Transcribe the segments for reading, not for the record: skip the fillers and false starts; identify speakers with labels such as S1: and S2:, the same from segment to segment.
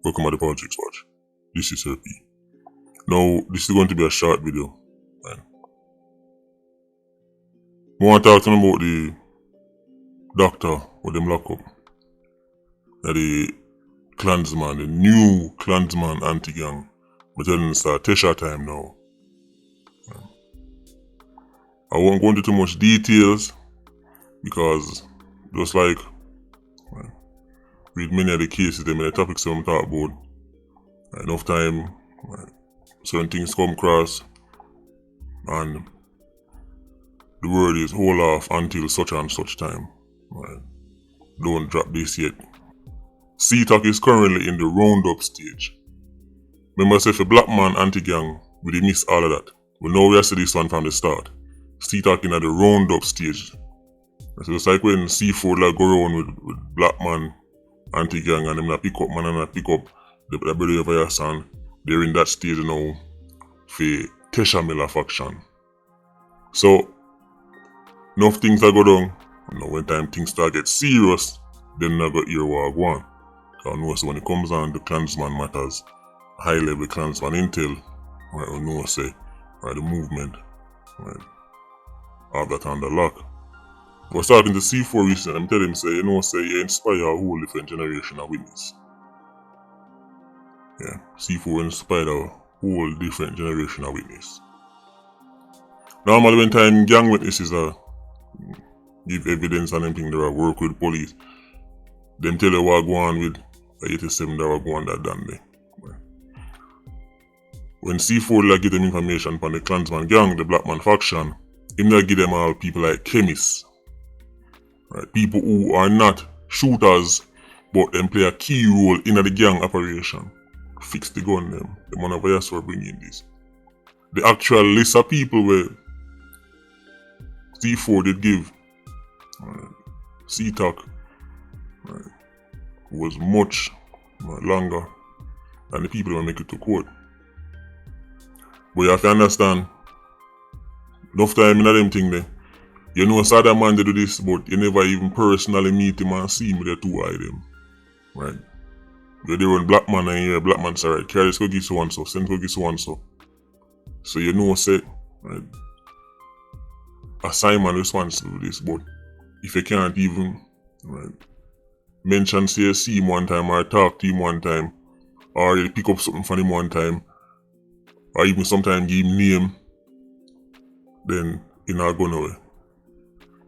S1: Welcome to the Politricks Watch. This is RP. Now, this is going to be a short video. Man. I want to talk to them about the doctor with them lock up. The Klansman, the new Klansman anti-gang. I'm telling you, it's Tesha time now. Man. I won't go into too much details because just like with many of the cases, the many topics I'm talking about, enough time, certain things come across, and the word is hold off until such and such time. Don't drop this yet. CTOC is currently in the roundup stage. Remember I said for black man anti-gang, we did miss all of that. But now we have to see this one from the start. CTOC in at the roundup stage. So it's like when C4 like go around with black man anti-gang and them not pick up man and not pick up the brother of your son. They're in that stage now for Tesha Miller faction. So enough things that go down. When time things start get serious, then I got hear what I want. So I know so when it comes on the Klansman matters, high level Klansman intel, we know say the movement, have that under lock. I was talking to C4 recently, I'm telling him say, you inspire a whole different generation of witness. Yeah, C4 inspired a whole different generation of witness. Normally when time gang witnesses give evidence and anything they work with police, them tell you what go on with 87 that go on that damn day. When C4 give them information upon the Klansman gang, the black man faction, him give them all people like chemists. People who are not shooters, but them play a key role in the gang operation. Fix the gun them. The man over here for bringing this. The actual list of people where C4 did give CTOC was much longer than the people who make it to court. But you have to understand, enough time in them thing there. You know some other man they do this, but you never even personally meet him and see him with the two eye them. Right? They run black man and you black man say, right, carry this go give so and so, send go give so and so. So you know say, right, assignment responsible for this, but if you can't even mention say you see him one time or talk to him one time, or you pick up something from him one time, or even sometimes give him name, then you're not going away.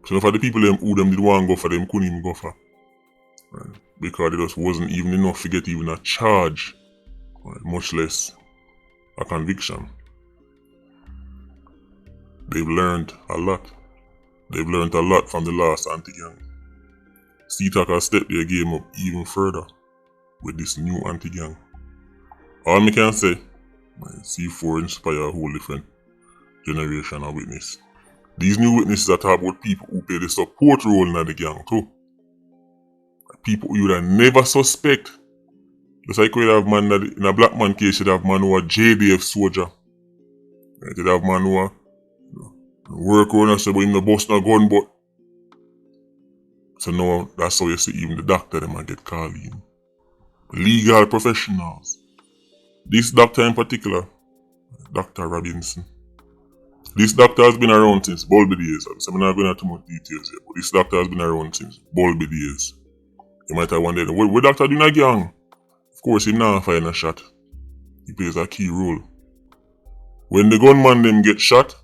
S1: So for the people who them did want to go for them couldn't even go for. Because it just wasn't even enough to get even a charge, much less a conviction. They've learned a lot. They've learned a lot from the last anti-gang. CTOC has stepped their game up even further with this new anti-gang. All I can say, C4 inspire a whole different generation of witness. These new witnesses are talking about people who play the support role in the gang too. People you would never suspect. Just like you have man that in a black man case, you'd have man who are JDF soldier. You'd have man who are work around and say, but him no bust no gun, but. So now that's how you see even the doctor them might get called in. Legal professionals. This doctor in particular, Dr. Robinson. This doctor has been around since Bulby days. I'm not going into too much details here, but this doctor has been around since Bulby days. You might have wondered, what doctor doing a gang? Of course, he not firing a shot. He plays a key role. When the gunman them get shot,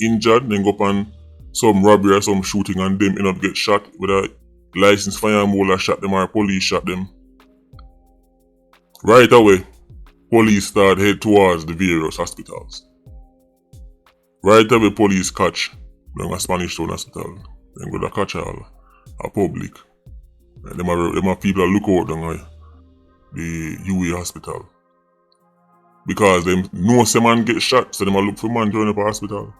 S1: injured, then go up on some robbery or some shooting and them end up get shot with a licensed firearm shot them or police shot them. Right away, police start head towards the various hospitals. Right away, police catch them a Spanish Town hospital. Then go to catch a public. Them are people that look out down the UA hospital. Because them know some man get shot, so them a look for man join up a hospital.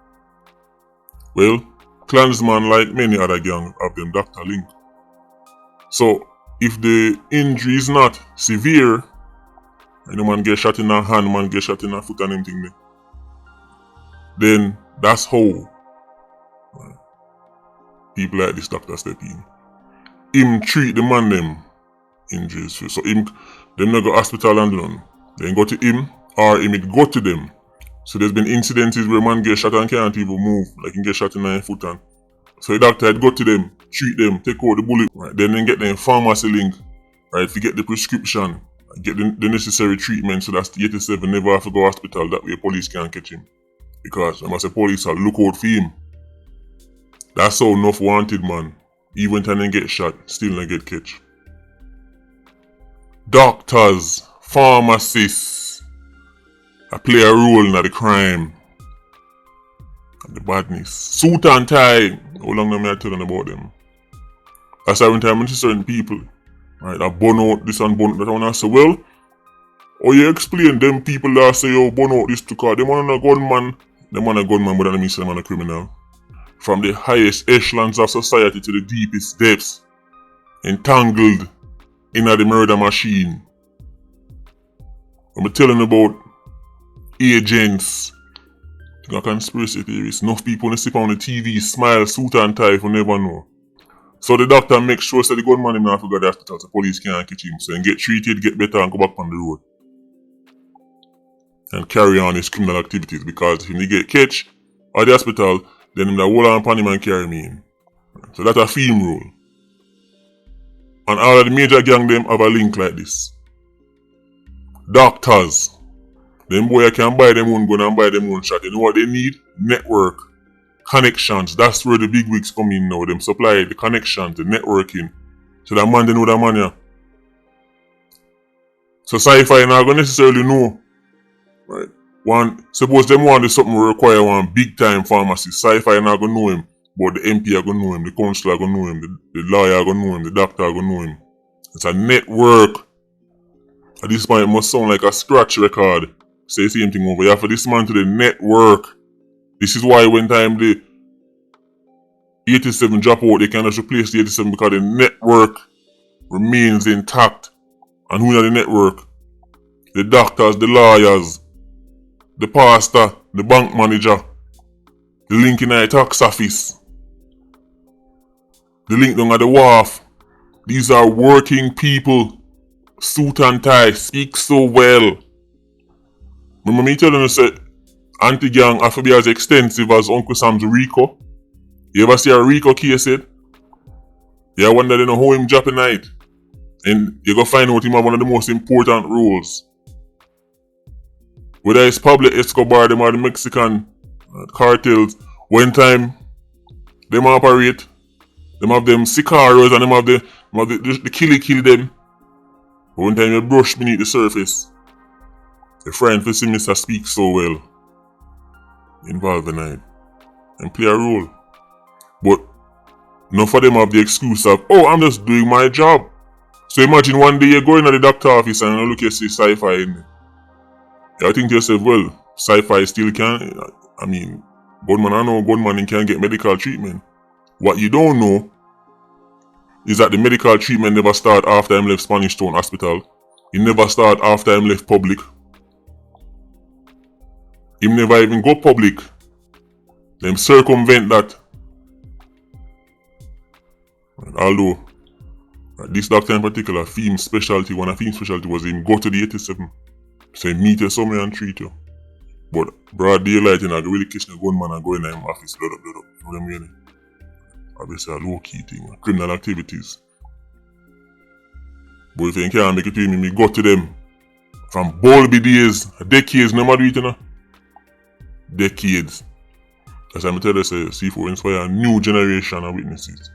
S1: Well, Klansman like many other gang have them doctor link. So if the injury is not severe, and the man get shot in a hand, man get shot in a foot and anything there, then that's how people like this doctor step in. Him treat the man them injuries. So him, them not go hospital and none. Then go to him, or him it go to them. So there's been incidences where man get shot and can't even move, like he get shot in 9 foot and. So the doctor had go to them, treat them, take out the bullet, right? Then get them pharmacy link, right? If you get the prescription, get the necessary treatment, so that's the 87 never have to go hospital, that way police can't catch him. Because I must say police will look out for him. That's how enough wanted man. Even when they get shot, still not get catch. Doctors, pharmacists, I play a role in the crime. And the badness. Suit and tie. How long am I telling about them? That's every time I see certain people. Right, I burn out this and burn out that one. I say, well, how you explain them people that say, oh, burn out this to car? Them man a gunman. Them man a gunman, but that means them man a criminal. From the highest echelons of society to the deepest depths. Entangled in the murder machine. I'm telling about agents. A conspiracy theories. Enough people when they sit on the TV, smile, suit and tie, if you never know. So the doctor makes sure that the gunman him not to go to the hospital, so the police can't catch him. So he get treated, get better, and go back on the road. And carry on his criminal activities, because if he get catch at the hospital, then him hold on upon him and carry me in. So that's a film rule. And all of the major gang them have a link like this. Doctors. Them boy can buy them own gun and buy them own shot. You know what they need? Network. Connections. That's where the big wigs come in now. Them supply the connections, the networking. So that man they know that man yeah. So sci-fi not gonna necessarily know. Right. Suppose them want something require one big time pharmacist. Sci-fi not gonna know him. But the MP are gonna know him, the councillor are gonna know him, the lawyer are gonna know him, the doctor are gonna know him. It's a network. At this point it must sound like a scratch record. Say the same thing over. You have to dismantle the network. This is why when time the 87 drop out, they can just replace the 87 because the network remains intact. And who are the network? The doctors, the lawyers, the pastor, the bank manager, the link in the tax office, the link down at the wharf. These are working people. Suit and tie, speak so well. Remember me telling you that anti-gang have to be as extensive as Uncle Sam's Rico? You ever see a Rico case it? You wonder they know how him drop a night. And you go find out him have one of the most important roles. Whether it's Pablo Escobar, them or the Mexican cartels, when time them operate, them have them sicarios and them have the kill them. But one time you brush beneath the surface, your friend for see Mr. speak so well, involve the night, and play a role. But none of them have the excuse of, oh, I'm just doing my job. So imagine one day you're going to the doctor office and you look at see sci-fi in there. You think to yourself, well, sci-fi still can, I mean, gunman, I know gunman can get medical treatment. What you don't know is that the medical treatment never start after him left Spanish Town Hospital. It never start after him left public. Him never even go public. Them circumvent that. And although this doctor in particular, one of Fiend's specialty was him go to the 87. So he meet you somewhere and treat you. But broad daylight, you know, really catch the gunman and go in his office, blood up. You know what I mean? Obviously a low-key thing, criminal activities. But if you can't make it to me go to them. From Bulby days, decades, no matter what, you know. Decades. As I'm telling you, C4 inspire a new generation of witnesses.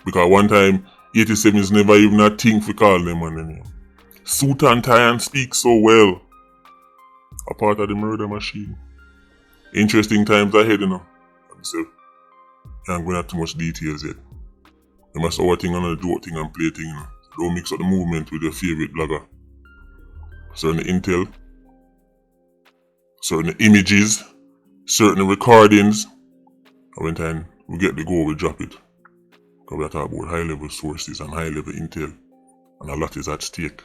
S1: Because one time, 87 is never even a thing for call them on them. Suit and tie and speak so well. A part of the murder machine. Interesting times ahead, you know. Can't go into too much details yet. You must overthink another do thing and play thing, you know. Don't mix up the movement with your favorite blogger. Certain intel, certain images, certain recordings. And when time we get the go, we drop it. Because we are talking about high level sources and high level intel. And a lot is at stake.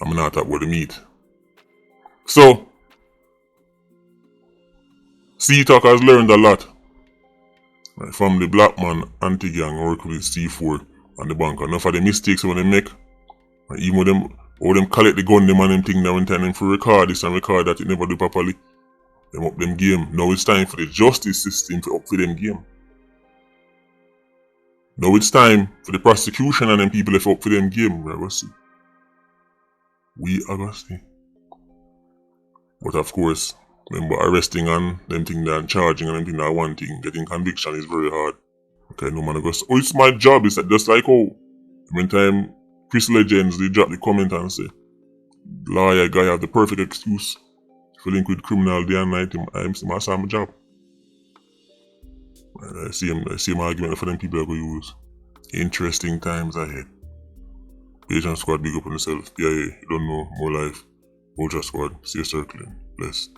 S1: I'm not talking about the meat. So, CTOC has learned a lot. Right, from the black man anti-gang working with C4, and the bank. Enough of the mistakes when they make. And even them collect the gun them and them thing now in time for record this and record that it never do properly. Them up them game. Now it's time for the justice system to up for them game. Now it's time for the prosecution and them people to up for them game. We are going to see. We are going to see. But of course, remember arresting and them thing that and charging and them thing that one thing. Getting conviction is very hard. Okay, no man goes, oh, it's my job. It's just like, oh, every time Chris Legends, they drop the comment and say, lawyer guy have the perfect excuse to link with criminal day and night. I'm my job. I see him argument for them people are going to use. Interesting times ahead. Patient Squad, big up on yourself. PIA, you don't know, more life. Ultra Squad, see you circling. Blessed.